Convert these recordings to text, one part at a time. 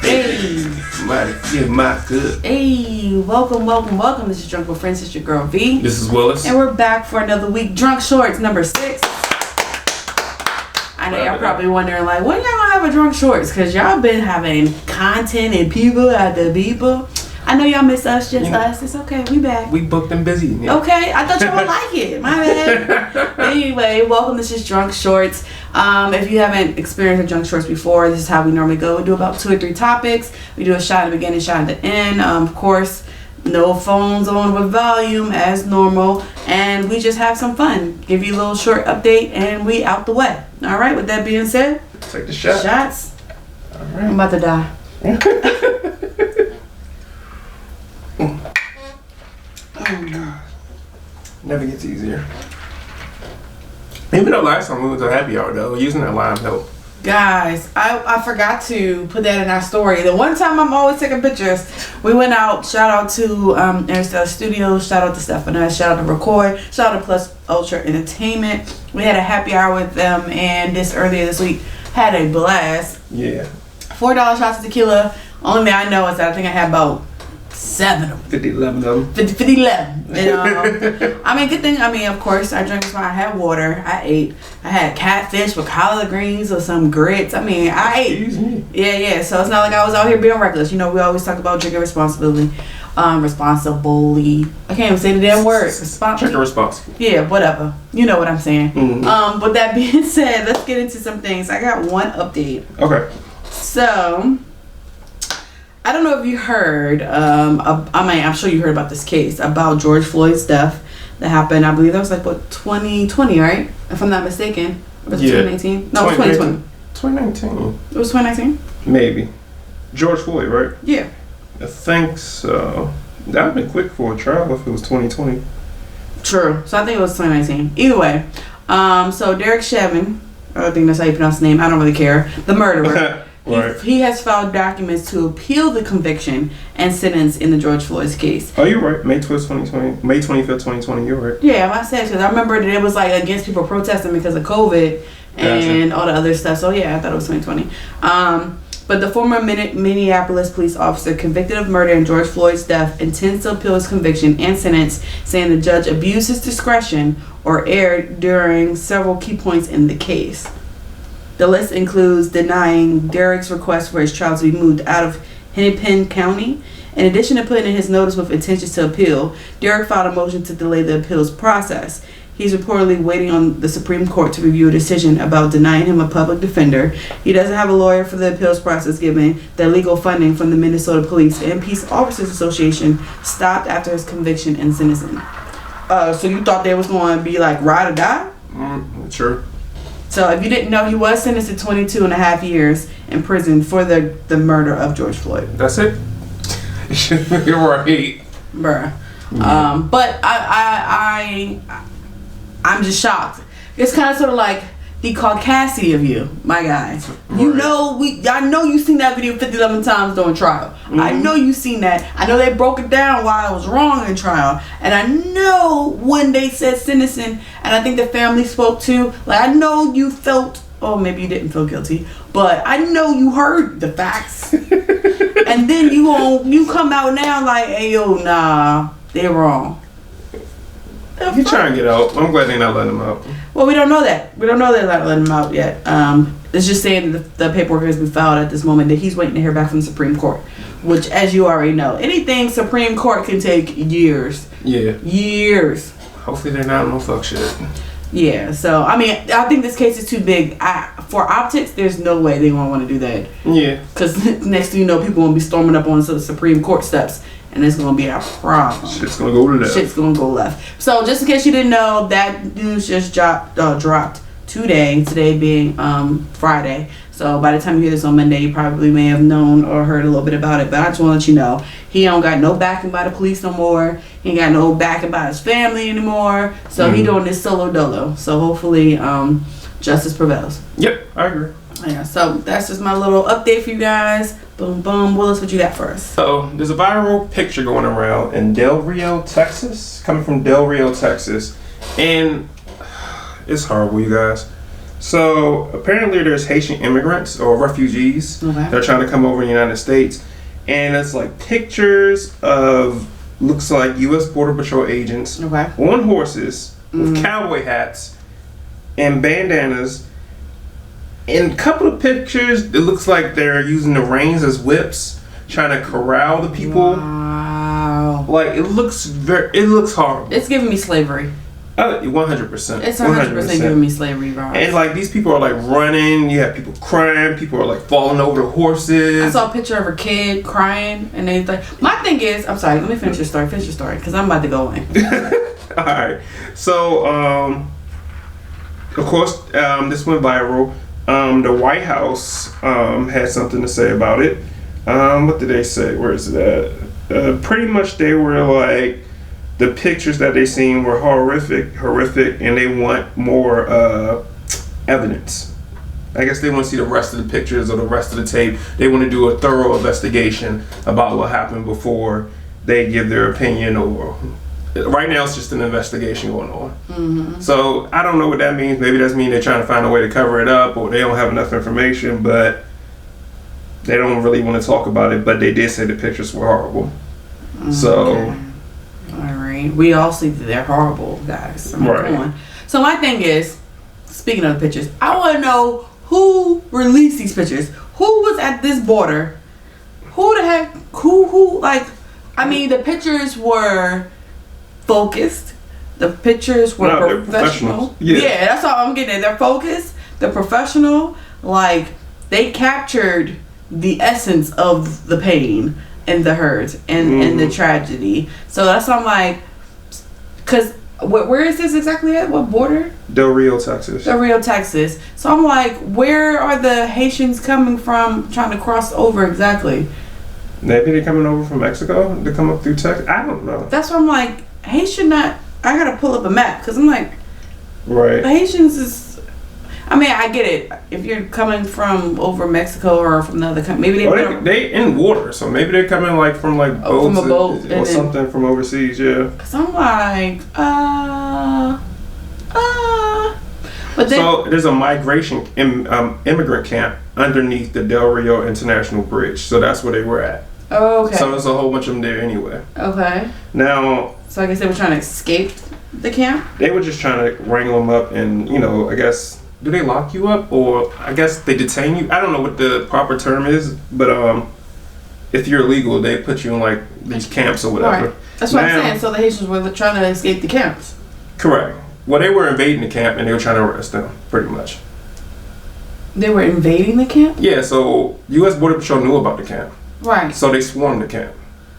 Hey. Might get my good. Hey, welcome. This is Drunk with Friends. It's your girl V. This is Willis. And we're back for another week. Drunk Shorts number 6. I know y'all probably wondering, like, when y'all gonna have a Drunk Shorts? Because y'all been having content and people after people. I know y'all miss us, just us. It's okay, we back. We booked and busy. Yeah. Okay, I thought y'all would like it. My bad. Anyway, welcome. This is Drunk Shorts. If you haven't experienced a Drunk Shorts before, this is how we normally go. We do about 2 or 3 topics. We do a shot at the beginning, shot at the end. Of course, no phones on with volume as normal. And we just have some fun. Give you a little short update and we out the way. All right, with that being said, take the shot. Shots. All right. I'm about to die. Oh God. Never gets easier. Even though last time we went to happy hour though, using that lime help. Guys, I forgot to put that in our story. The one time I'm always taking pictures. We went out, shout out to Interstellar Studios, shout out to Stephanie, shout out to Record, shout out to Plus Ultra Entertainment. We had a happy hour with them and earlier this week had a blast. Yeah. $4 shots of tequila. Only thing I know is that I think I had about 7 of them. 50, 11 of them. 50, 11. And, I mean, good thing. I mean, of course, I drank this wine. I had water. I ate. I had catfish with collard greens or some grits. I mean, I ate. Excuse me. Yeah. So it's not like I was out here being reckless. You know, we always talk about drinking responsibly. Responsibly. I can't even say the damn word. Drinking responsibly. Yeah, whatever. You know what I'm saying. Mm-hmm. With that being said, let's get into some things. I got one update. Okay. So, I don't know if you heard, I'm sure you heard about this case about George Floyd's death that happened, I believe that was like, 2020, right? If I'm not mistaken. Or was it 2019? No, it was 2020. 2019. It was 2019? Maybe. George Floyd, right? Yeah. I think so. That would have been quick for a trial if it was 2020. True. So I think it was 2019. Either way, so Derek Chauvin, I think that's how you pronounce his name, I don't really care, the murderer. Right. He has filed documents to appeal the conviction and sentence in the George Floyd's case. Oh, you're right. May 25th, 2020. You're right. Yeah, I said because I remember that it was like against people protesting because of COVID and all the other stuff. So yeah, I thought it was 2020. But the former Minneapolis police officer convicted of murder in George Floyd's death intends to appeal his conviction and sentence, saying the judge abused his discretion or erred during several key points in the case. The list includes denying Derek's request for his trial to be moved out of Hennepin County. In addition to putting in his notice with intentions to appeal, Derek filed a motion to delay the appeals process. He's reportedly waiting on the Supreme Court to review a decision about denying him a public defender. He doesn't have a lawyer for the appeals process, given that legal funding from the Minnesota Police and Peace Officers Association stopped after his conviction and sentencing. So you thought they was going to be like ride or die? Sure. So if you didn't know, he was sentenced to 22 and a half years in prison for the murder of George Floyd. That's it? You're right. Bruh. But I'm just shocked. It's kind of sort of like the caucasity of you, my guy. You know, I know you seen that video 50, 11 times during trial. Mm-hmm. I know you seen that. I know they broke it down why I was wrong in trial. And I know when they said sentencing, and I think the family spoke too, like I know you felt, oh maybe you didn't feel guilty, but I know you heard the facts. And then you come out now like, hey yo, nah, they're wrong. He's trying to get out. I'm glad they're not letting him out. Well, we don't know that. We don't know they're not letting him out yet. It's just saying that the paperwork has been filed at this moment that he's waiting to hear back from the Supreme Court. Which, as you already know, anything Supreme Court can take years. Yeah. Years. Hopefully they're not no fuck shit. Yeah, so, I mean, I think this case is too big. For optics, there's no way they won't want to do that. Yeah. Because next thing you know, people won't be storming up on the Supreme Court steps. And it's going to be a problem. Shit's going to go left. Shit's going to go left. So, just in case you didn't know, that news just dropped today being Friday. So, by the time you hear this on Monday, you probably may have known or heard a little bit about it. But I just want to let you know, he don't got no backing by the police no more. He ain't got no backing by his family anymore. So, he doing this solo dolo. So, hopefully, justice prevails. Yep, I agree. Yeah, so that's just my little update for you guys. Boom, boom. Willis, what you got for us? So, there's a viral picture going around in Del Rio, Texas. Coming from Del Rio, Texas. And it's horrible, you guys. So apparently there's Haitian immigrants or refugees Okay. that are trying to come over in the United States, and it's like pictures of looks like U.S. Border Patrol agents Okay. on horses with cowboy hats and bandanas. In a couple of pictures, it looks like they're using the reins as whips, trying to corral the people. Wow. Like it looks horrible. It's giving me slavery. 100%. It's 100% giving me slavery vibes. And like these people are like running. You have people crying. People are like falling over the horses. I saw a picture of a kid crying, and they like. My thing is, I'm sorry. Let me finish your story. Finish your story, because I'm about to go in. All right. So, of course, this went viral. The White House had something to say about it. What did they say? Where is it at? Pretty much, they were like, the pictures that they seen were horrific, and they want more evidence. I guess they want to see the rest of the pictures or the rest of the tape. They want to do a thorough investigation about what happened before they give their opinion. Or right now, it's just an investigation going on. Mm-hmm. So I don't know what that means. Maybe that means they're trying to find a way to cover it up, or they don't have enough information, but they don't really want to talk about it. But they did say the pictures were horrible. So. Okay. All right. We all see that they're horrible, guys. I mean, Right. come on. So my thing is, speaking of the pictures, I want to know who released these pictures. Who was at this border? Who the heck? Who? Like, I mean, the pictures were focused. The pictures were No, they're professional. professionals. Yeah. That's all I'm getting at. They're focused. They're professional. Like, they captured the essence of the pain and the hurt and the tragedy. So that's why I'm like, because where is this exactly at? What border? Del Rio, Texas. Del Rio, Texas. So I'm like, where are the Haitians coming from trying to cross over exactly? Maybe they're coming over from Mexico to come up through Texas. I don't know. That's why I'm like, Haitian not. I gotta pull up a map because I'm like, Right. the Haitians is. I mean, I get it. If you're coming from over Mexico or from another country, maybe They in water, so maybe they're coming like from like boats from a boat or something from overseas. Yeah. Cause I'm like, but then So there's a migration immigrant camp underneath the Del Rio International Bridge. So that's where they were at. oh, okay, So there's a whole bunch of them there anyway. okay. Now So I guess they were trying to escape the camp. they were just trying to wrangle them up, and I guess. Do they lock you up, or I guess they detain you? I don't know what the proper term is, but if you're illegal, they put you in like these camps or whatever. Right. That's what I'm saying. So the Haitians were trying to escape the camps. Correct. Well, they were invading the camp and they were trying to arrest them, pretty much. They were invading the camp. Yeah. So U.S. Border Patrol knew about the camp, Right. so they swarmed the camp,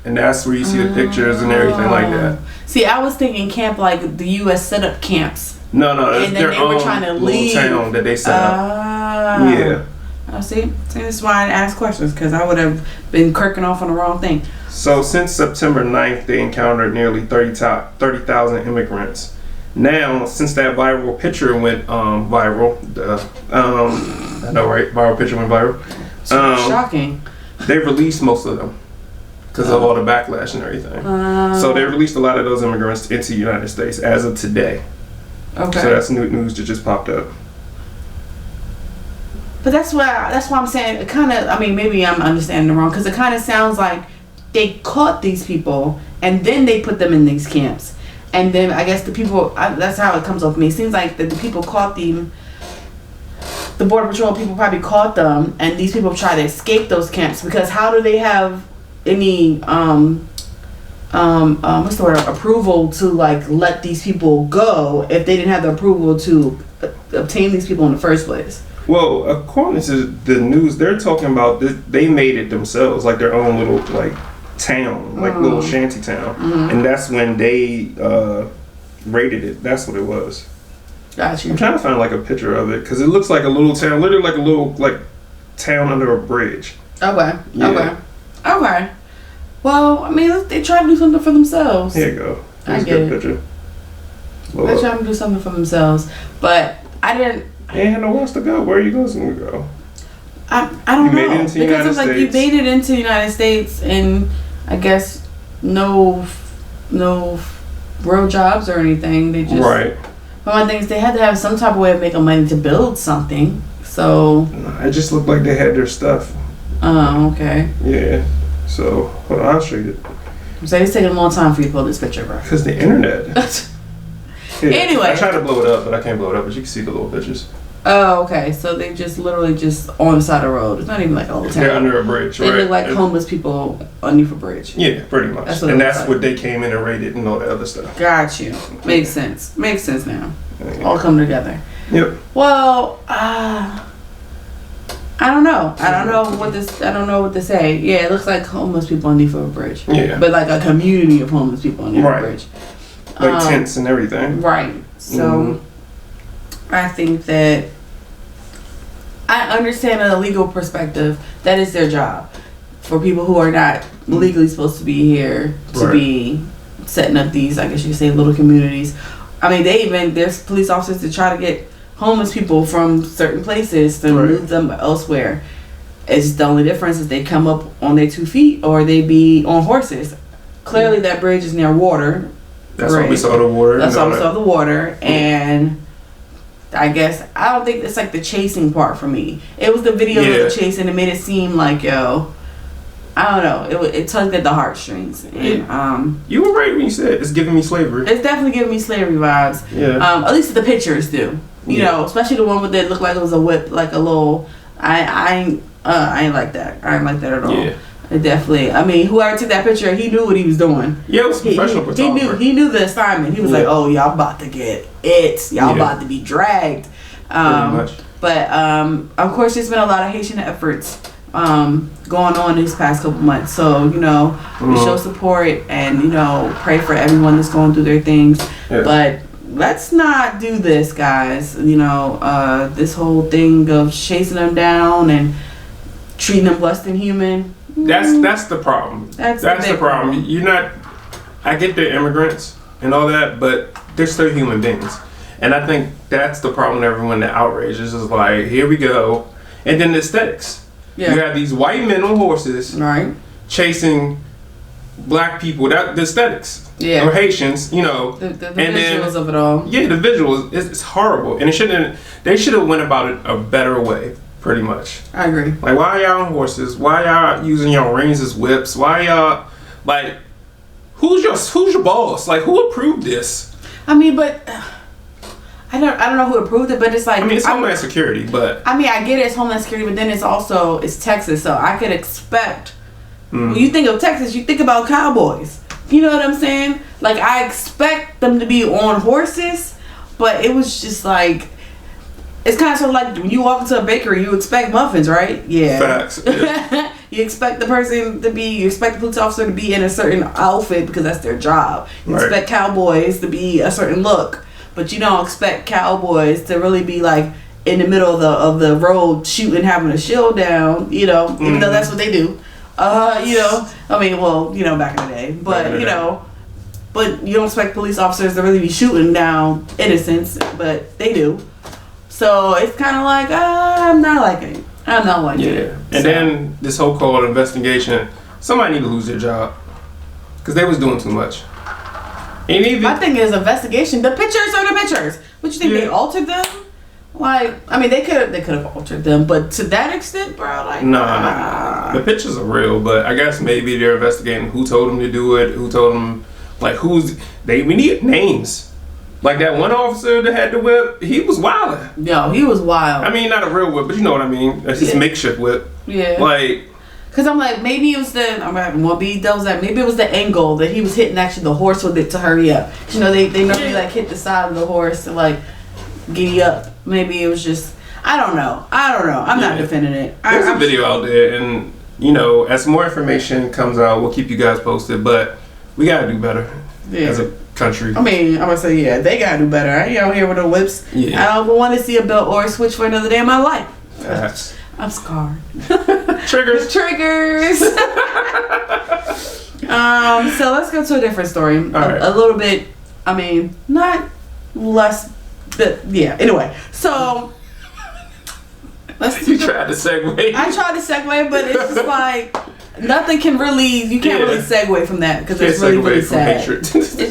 and that's where you see the pictures and everything like that. See, I was thinking camp like the U.S. set up camps. No, that's And then their they were own trying to little leave. town that they set up. Yeah. I see. This is why I asked questions, because I would have been kirking off on the wrong thing. So since September 9th, they encountered nearly 30,000 immigrants. Now, since that viral picture went viral, I know, right? Viral picture went viral. Shocking. They released most of them because of all the backlash and everything. So they released a lot of those immigrants into the United States as of today. Okay. So that's new news that just popped up. But that's why I'm saying it kind of. I mean, maybe I'm understanding it wrong, because it kind of sounds like they caught these people and then they put them in these camps, and then I guess the people. That's how it comes off me. It seems like that the people caught them. The Border Patrol people probably caught them, and these people try to escape those camps, because how do they have any what's the word, approval to like let these people go if they didn't have the approval to obtain these people in the first place? Well, according to the news, they're talking about this, they made it themselves, like their own little like town, like little shanty town, and that's when they raided it. That's what it was. Gotcha. I'm trying to find like a picture of it because it looks like a little town, literally like a little like town under a bridge. Okay. Yeah. Okay. Well, I mean, they try to do something for themselves. Here you go. I Here's a get good it. picture. They try to do something for themselves, but I didn't. They ain't had nowhere else to go. Where are you going to go? I don't You made know, it into the because United it's like you States. made it into the United States, and I guess no real jobs or anything. They just Right. But my thing is, they had to have some type of way of making money to build something. So. It just looked like they had their stuff. Oh, okay. Yeah. So, hold on, I'll show you. So it's taking a long time for you to pull this picture, bro. Because the internet. Yeah. Anyway. I tried to blow it up, but I can't blow it up. But you can see the little pictures. Oh, okay. So they just literally just on the side of the road. It's not even like a little town. They're under a bridge, They right? look like homeless people underneath a bridge. Yeah, pretty much. That's what and it that's looks what they came in and raided and all that other stuff. Got you. Makes sense. Makes sense now. Yeah. All come together. Yep. Well, I don't know. I don't know what to say. Yeah, it looks like homeless people underneath a bridge. Yeah. But like a community of homeless people underneath a bridge. Like tents and everything. Right. So I think that I understand in a legal perspective that is their job for people who are not legally supposed to be here to be setting up these, I guess you could say, little communities. I mean, there's police officers that try to get homeless people from certain places to move them elsewhere. It's the only difference is they come up on their 2 feet or they be on horses. Clearly that bridge is near water. That's why we saw the water. That's why we saw the water. And I guess I don't think it's like the chasing part for me. It was the video of the chasing. It made it seem like, yo, I don't know. It tugged at the heartstrings. And, you were right when you said it's giving me slavery. It's definitely giving me slavery vibes. Yeah. At least the pictures do. You know, especially the one with it looked like it was a whip, like a little. I ain't like that. I ain't like that at all. Yeah. It definitely. I mean, whoever took that picture, he knew what he was doing. Yeah, it was a professional photographer. He knew the assignment. He was like, "Oh, y'all about to get it. Y'all about to be dragged." Pretty much. But of course, there's been a lot of Haitian efforts going on these past couple months. So we show support and pray for everyone that's going through their things. Yeah. But let's not do this, guys. This whole thing of chasing them down and treating them less than human. That's the problem. That's the problem. You're not. I get they're immigrants and all that, but they're still human beings. And I think that's the problem with everyone that outrages is like, here we go. And then the aesthetics. Yeah. You have these white men on horses chasing black people. That the aesthetics. Yeah. Or Haitians, The visuals of it all. Yeah, the visuals. It's horrible. And they should have went about it a better way, pretty much. I agree. Like, why are y'all on horses? Why y'all using your reins as whips? Why y'all, like, who's your boss? Like, who approved this? I mean, but I don't know who approved it, but it's like, it's Homeland Security, but I mean, I get it, it's Homeland Security, but then it's Texas, so I could expect. When you think of Texas, you think about cowboys. You know what I'm saying? Like, I expect them to be on horses, but it was just like, it's kind of sort of like when you walk into a bakery, you expect muffins, right? Yeah. Facts. Yeah. You expect the police officer to be in a certain outfit because that's their job. You expect cowboys to be a certain look, but you don't expect cowboys to really be like in the middle of the road shooting, having a shield down, even though that's what they do. I mean, well, back in the day, but but you don't expect police officers to really be shooting down innocents, but they do. So it's kind of like, I'm not liking it. I'm not liking it. And then this whole call investigation, somebody need to lose their job because they was doing too much. My thing is investigation. The pictures are the pictures. What you think they altered them? Like, I mean, they could have altered them, but to that extent, bro, like, no. The pictures are real, but I guess maybe they're investigating who told them to do it, who told them, like, we need names. Like that one officer that had the whip, he was wilding. Yo, he was wild. I mean, not a real whip, but you know what I mean. That's just a makeshift whip. Yeah. Like, cause I'm like, maybe it was maybe it was the angle that he was hitting actually the horse with it to hurry up. They normally like hit the side of the horse to like giddy up. Maybe it was just, I don't know. I'm not defending it. There's a video out there, and as more information comes out, we'll keep you guys posted. But we gotta do better as a country. I mean, I'm gonna say, they gotta do better. I ain't out here with the whips. Yeah. I don't want to see a belt or a switch for another day in my life. Facts. I'm scarred. Triggers. So let's go to a different story. A little bit. I mean, not less. But yeah. Anyway, so you tried to segue. I tried to segue, but it's just like nothing can really, you can't really segue from that because it's really, really sad.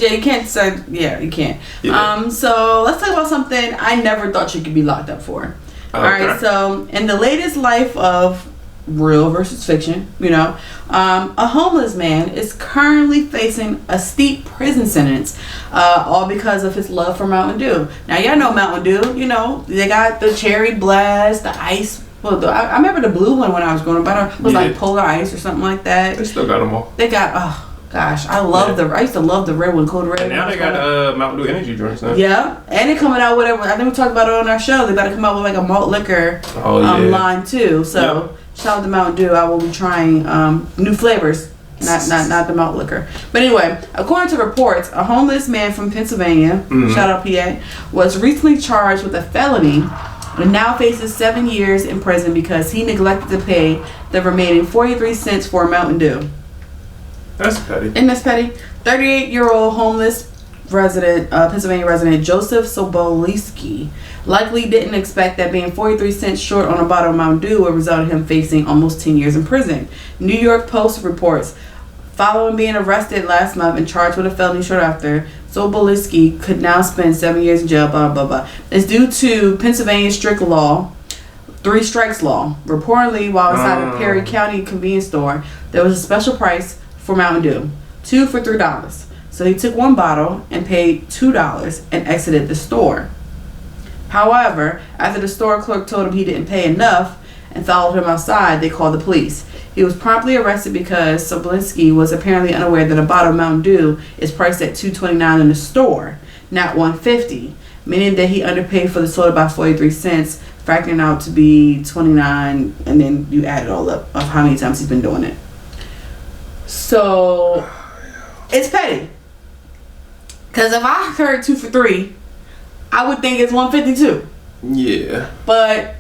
Yeah, you can't say, yeah, you can't. Yeah. So let's talk about something I never thought you could be locked up for. Okay. All right, so in the latest life of real versus fiction, you know, a homeless man is currently facing a steep prison sentence, all because of his love for Mountain Dew. Now, y'all know Mountain Dew, you know, they got the cherry blast, the ice. Well, I remember the blue one when I was growing up. It was like Polar Ice or something like that. They still got them all. They got, oh gosh, I used to love the red one, Code Red. And now they got Mountain Dew energy drinks now. Yeah, and they're coming out with whatever. I think we talked about it on our show. They about to come out with like a malt liquor line too. So shout out to Mountain Dew. I will be trying new flavors. Not the malt liquor. But anyway, according to reports, a homeless man from Pennsylvania, shout out PA, was recently charged with a felony and now faces 7 years in prison because he neglected to pay the remaining 43 cents for a Mountain Dew. That's petty. Isn't that petty? 38-year-old homeless resident, Pennsylvania resident Joseph Sobolewski likely didn't expect that being 43 cents short on a bottle of Mountain Dew would result in him facing almost 10 years in prison. New York Post reports, following being arrested last month and charged with a felony short after, Sobolewski could now spend 7 years in jail, blah, blah, blah. It's due to Pennsylvania's strict law, 3 strikes law. Reportedly, while inside a Perry County convenience store, there was a special price for Mountain Dew, 2 for $3. So he took 1 bottle and paid $2 and exited the store. However, after the store clerk told him he didn't pay enough and followed him outside, they called the police. He was promptly arrested because Sobolewski was apparently unaware that a bottle of Mountain Dew is priced at $2.29 in the store, not $1.50, meaning that he underpaid for the soda by 43 cents, factoring out to be $29, and then you add it all up of how many times he's been doing it. So it's petty. Because if I heard 2 for $3, I would think it's $1.52. Yeah. But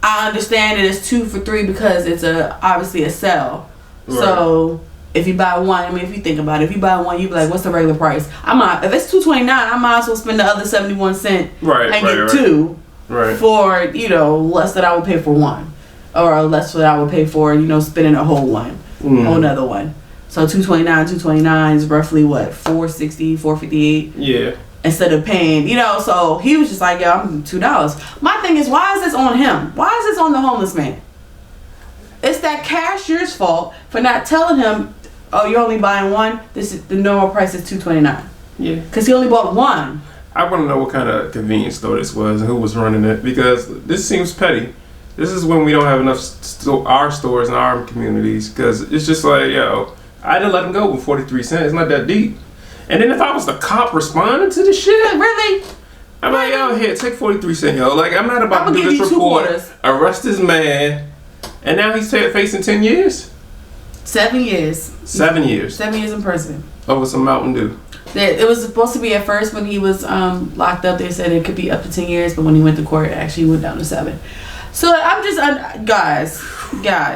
I understand that it's 2 for $3 because it's obviously a sale. Right. So if you buy one, I mean, if you think about it, if you buy one, you be like, what's the regular price? If it's $2.29, I might as well spend the other 71 cents and get 2 for, you know, less than I would pay for one, or less than I would pay for, you know, spending a whole one, whole another one. So $2.29 is roughly what, $4.60, $4.58. Yeah. Instead of paying, you know, so he was just like, yo, I'm $2. My thing is, why is this on him? Why is this on the homeless man? It's that cashier's fault for not telling him, oh, you're only buying one. This is the normal price is $2.29. Yeah. Because he only bought one. I want to know what kind of convenience store this was and who was running it, because this seems petty. This is when we don't have enough our stores in our communities, because it's just like, yo, I didn't let him go with 43 cents. It's not that deep. And then if I was the cop responding to the shit, really? I'm like, yo, here, take 43 cents, yo. Like, I'm not about to do this report. Arrest this man, and now he's facing 10 years. 7 years. 7 years. 7 years in prison. Over some Mountain Dew. It was supposed to be at first when he was locked up. They said it could be up to 10 years, but when he went to court, it actually went down to 7. So I'm just guys.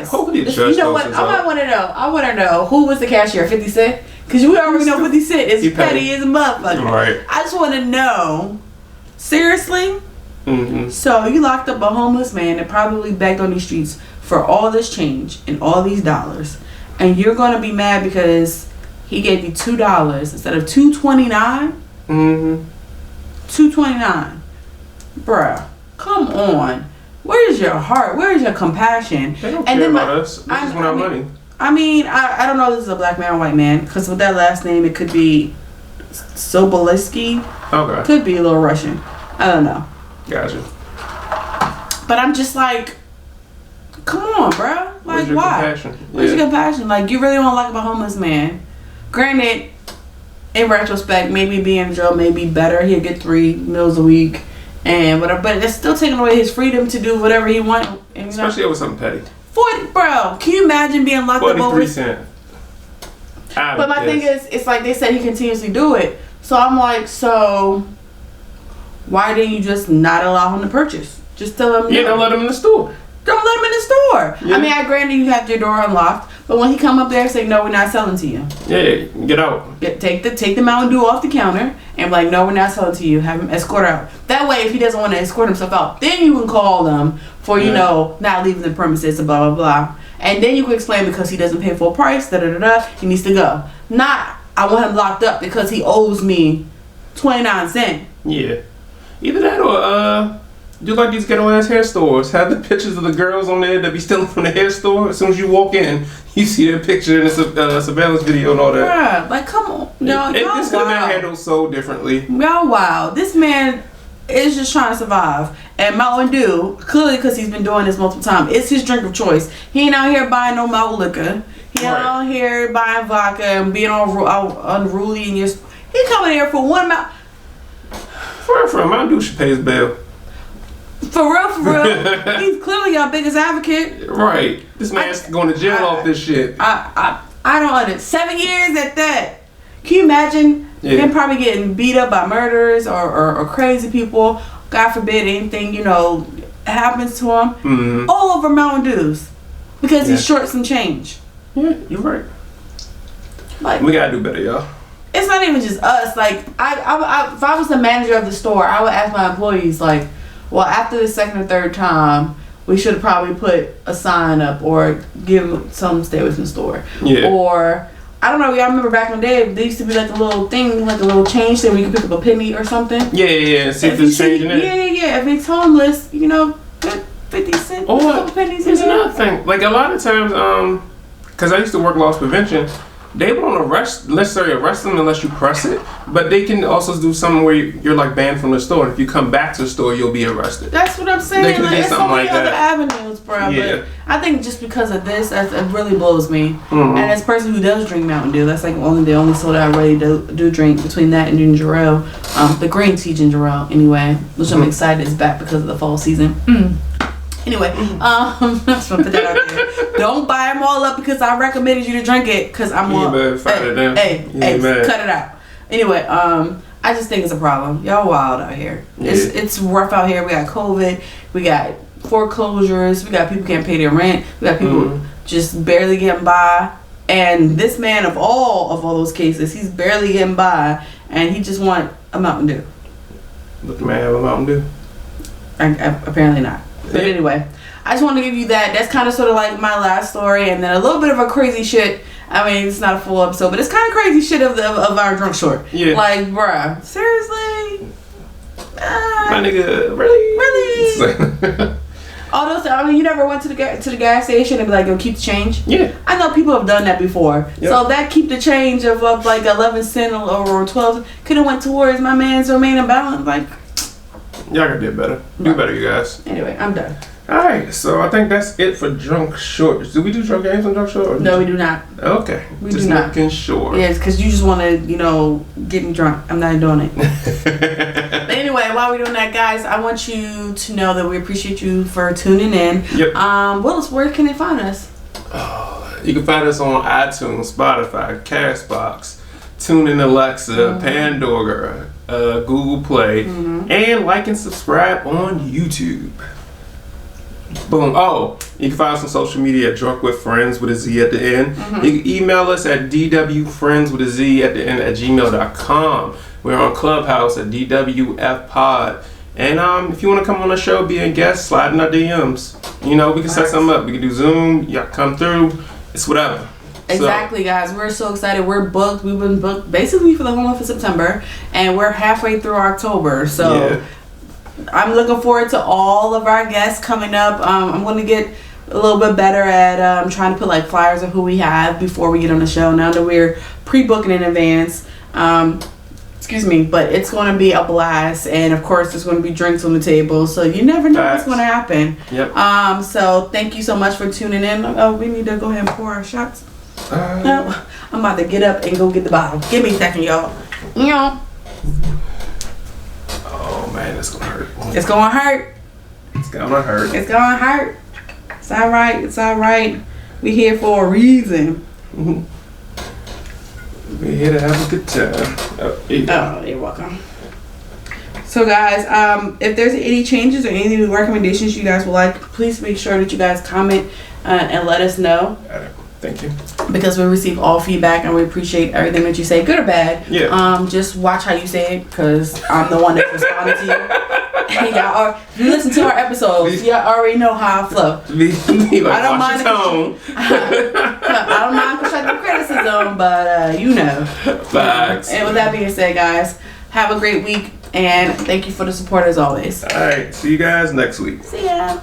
Hopefully the you know what? I want to know who was the cashier. 50 Cent. Because we already know 50 Cent is petty as a motherfucker. Right. I just want to know, seriously? Mm-hmm. So you locked up a homeless man that probably begged on these streets for all this change and all these dollars, and you're going to be mad because he gave you $2 instead of $2.29? Mm-hmm. $2.29. Bruh, come on. Where's your heart? Where's your compassion? They don't care about us. They just want our money. I mean, I don't know if this is a black man or white man, because with that last name, it could be Sobolewski. Okay. Could be a little Russian. I don't know. Gotcha. But I'm just like, come on, bro. Like, where's your why? Compassion? Where's your compassion? Like, you really want to lock up a homeless man? Granted, in retrospect, maybe being in jail may be better. He'll get 3 meals a week and whatever. But it's still taking away his freedom to do whatever he wants. Especially over something petty. 40, bro. Can you imagine being locked up over 43 cents. But my thing is, it's like they said he continuously do it. So I'm like, so why didn't you just not allow him to purchase? Just tell him. Yeah, don't let him in the store. Don't let him in the store. Yeah. I mean, I granted you have your door unlocked, but when he come up there and say, no, we're not selling to you. Yeah, get out. Take the Mountain Dew off the counter and be like, no, we're not selling to you. Have him escort out. That way, if he doesn't want to escort himself out, then you can call them for, you know, not leaving the premises and blah, blah, blah. And then you can explain because he doesn't pay full price, he needs to go. Not, I want him locked up because he owes me 29 cents. Yeah. Either that or do like these ghetto ass hair stores. Have the pictures of the girls on there that be stealing from the hair store. As soon as you walk in, you see their picture in the surveillance video and all that. Bruh, like come on. No, this could have been handled so differently. Y'all wow. This man is just trying to survive. And Mountain Dew, clearly because he's been doing this multiple times, it's his drink of choice. He ain't out here buying no Mountain liquor. He ain't out here buying vodka and being all unruly and just he coming here for one Mountain. For real, Mountain Dew should pay his bill. For real. He's clearly our biggest advocate. Right. This man's going to jail off this shit. I don't understand. 7 years at that. Can you imagine him probably getting beat up by murderers or crazy people? God forbid anything, happens to him. Mm-hmm. All over Mountain Dews. Because he's short some change. Yeah, you're right. Like, we gotta do better, y'all. It's not even just us. Like, if I was the manager of the store, I would ask my employees, like, well, after the second or third time, we should have probably put a sign up or give them some stay away from the store. Yeah. Or, I don't know, y'all remember back in the day, there used to be like a little thing, like a little change thing where you could pick up a penny or something. Yeah. See if it's changing it. Yeah. If it's homeless, put 50 cents, a couple pennies in there. There's another thing. Like, a lot of times, because I used to work loss prevention, they won't necessarily arrest them unless you press it, but they can also do something where you're like banned from the store. And if you come back to the store, you'll be arrested. That's what I'm saying. They can do something like that. Other avenues, bro. Yeah. But I think just because of this, it really blows me. Mm-hmm. And as a person who does drink Mountain Dew, that's like the only soda I really do drink between that and ginger ale. The green tea ginger ale, anyway, which I'm excited is back because of the fall season. Anyway, I just want to put that out there. Don't buy them all up because I recommended you to drink it because I'm on. Hey, cut it out. Anyway, I just think it's a problem. Y'all wild out here. Yeah. It's rough out here. We got COVID. We got foreclosures. We got people can't pay their rent. We got people just barely getting by. And this man, of all those cases, he's barely getting by, and he just want a Mountain Dew. Does the man have a Mountain Dew? Apparently not. But anyway, I just want to give you that. That's kind of sort of like my last story, and then a little bit of a crazy shit. I mean, it's not a full episode, but it's kind of crazy shit of our drunk short. Yeah. Like, bruh, seriously? My nigga, really? Although, you never went to the gas station and be like, yo, keep the change? Yeah. I know people have done that before. Yep. So that keep the change of like 11 cents or 12 could have went towards my man's remaining balance. Like, y'all gotta do better. Do better, you guys. Anyway, I'm done. Alright, so I think that's it for Drunk Short. Do we do drunk games on Drunk Short? No, we do not. Okay. We do not. Making sure. Yeah, it's because you just want to, get me drunk. I'm not doing it. But anyway, while we're doing that, guys, I want you to know that we appreciate you for tuning in. Yep. What else? Where can they find us? You can find us on iTunes, Spotify, Castbox, TuneIn Alexa, Pandora, Google Play, and like and subscribe on YouTube. Boom. Oh, you can find us on social media at Drunk with Friends with a Z at the end. You can email us at dwfriends with a Z at the end at gmail.com. We're on Clubhouse at DWF And if you want to come on the show, be a guest, slide in our DMs. We can set something up. We can do Zoom. Y'all come through. It's whatever. Exactly, guys. We're so excited. We're booked. We've been booked basically for the whole month of September, and we're halfway through October. So I'm looking forward to all of our guests coming up. I'm going to get a little bit better at trying to put like flyers of who we have before we get on the show. Now that we're pre-booking in advance. Excuse me, but it's going to be a blast, and of course there's going to be drinks on the table, so you never know what's going to happen. Yep. So thank you so much for tuning in. Oh, we need to go ahead and pour our shots. No, I'm about to get up and go get the bottle. Give me a second, y'all. Oh man, it's gonna hurt. It's gonna hurt. It's gonna hurt. It's gonna hurt. It's all right. It's all right. We here for a reason. We're here to have a good time. Oh, you're welcome. So guys, if there's any changes or any recommendations you guys would like, please make sure that you guys comment and let us know. Thank you. Because we receive all feedback and we appreciate everything that you say, good or bad. Yeah. Just watch how you say it, because I'm the one that responded to you. And if you listen to our episodes, you already know how I flow. I don't mind tone. I don't mind constructive criticism, but you know. Facts. And with that being said, guys, have a great week, and thank you for the support as always. All right. See you guys next week. See ya.